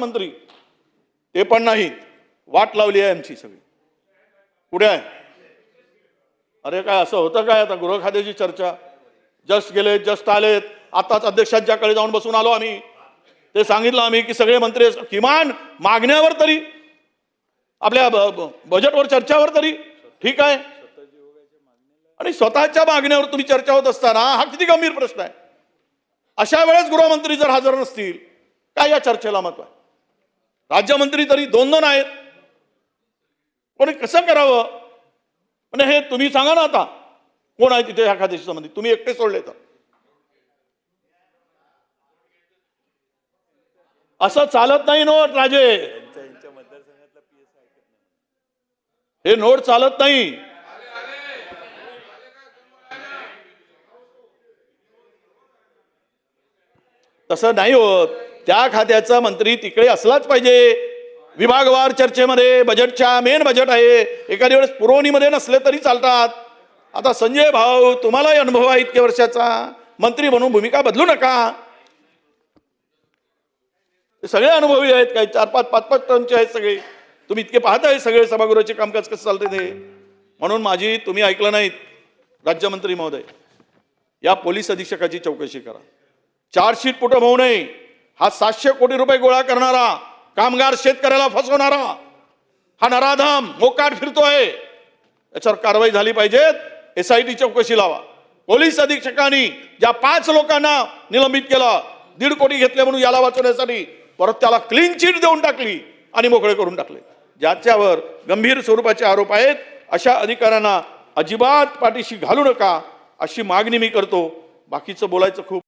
मंत्री, ते पण नाहीत. वाट लावली आहे आमची सगळी. कुठे आहे? अरे काय असं होतं काय? आता गृह खात्याची चर्चा जस्ट गेलेत, जस्ट आलेत. आताच अध्यक्षांच्याकडे जाऊन बसून आलो आम्ही. ते सांगितलं आम्ही की सगळे मंत्री किमान मागण्यावर तरी, आपल्या बजेटवर चर्चावर तरी ठीक आहे, आणि स्वतःच्या मागण्यावर तुम्ही चर्चा होत असताना हा किती गंभीर प्रश्न आहे. अशा वेळेस गृहमंत्री जर हजर नसतील, काय या चर्चेला महत्व आहे? राज्यमंत्री तरी दोन दोन आहेत. कोणी कसं करावं? म्हणजे हे तुम्ही सांगा ना, आता कोण आहे तिथे ह्या खात्याशी संबंधित? तुम्ही एकटे सोडले तर असं चालत नाही. नोट राजे, हे नोट चालत नाही. तसं नाही होत. त्या खात्याचा मंत्री तिकडे असलाच पाहिजे. विभागवार चर्चेमध्ये, बजेटच्या मेन बजेट आहे, एखाद्या वेळेस पुरवणीमध्ये नसले तरी चालतात. आता संजय भाऊ, तुम्हालाही अनुभव आहे इतक्या वर्षाचा, मंत्री म्हणून भूमिका बदलू नका. सगळे अनुभवी आहेत, काही 4-5 टर्मचे आहेत सगळे. तुम्ही इतके पाहताय सगळे सभागृहाचे कामकाज कसं चालते ते. म्हणून माझी, तुम्ही ऐकलं नाहीत राज्यमंत्री महोदय, या पोलीस अधीक्षकाची चौकशी करा. चार्जशीट कुठं होऊ नये. हा 700 कोटी रुपये गोळा करणारा, कामगार शेतकऱ्याला फसवणारा हा नराधम मोकाट फिरतोय. याच्यावर कारवाई झाली पाहिजे. SIT चौकशी लावा. पोलीस अधीक्षकांनी ज्या 5 लोकांना निलंबित केलं, 1.5 कोटी घेतले म्हणून याला वाचवण्यासाठी, परत त्याला क्लीन चिट देऊन टाकली आणि मोकळे करून टाकले. ज्याच्यावर गंभीर स्वरूपाचे आरोप आहेत, अशा अधिकाऱ्यांना अजिबात पाठीशी घालू नका, अशी मागणी मी करतो. बाकीचं बोलायचं खूप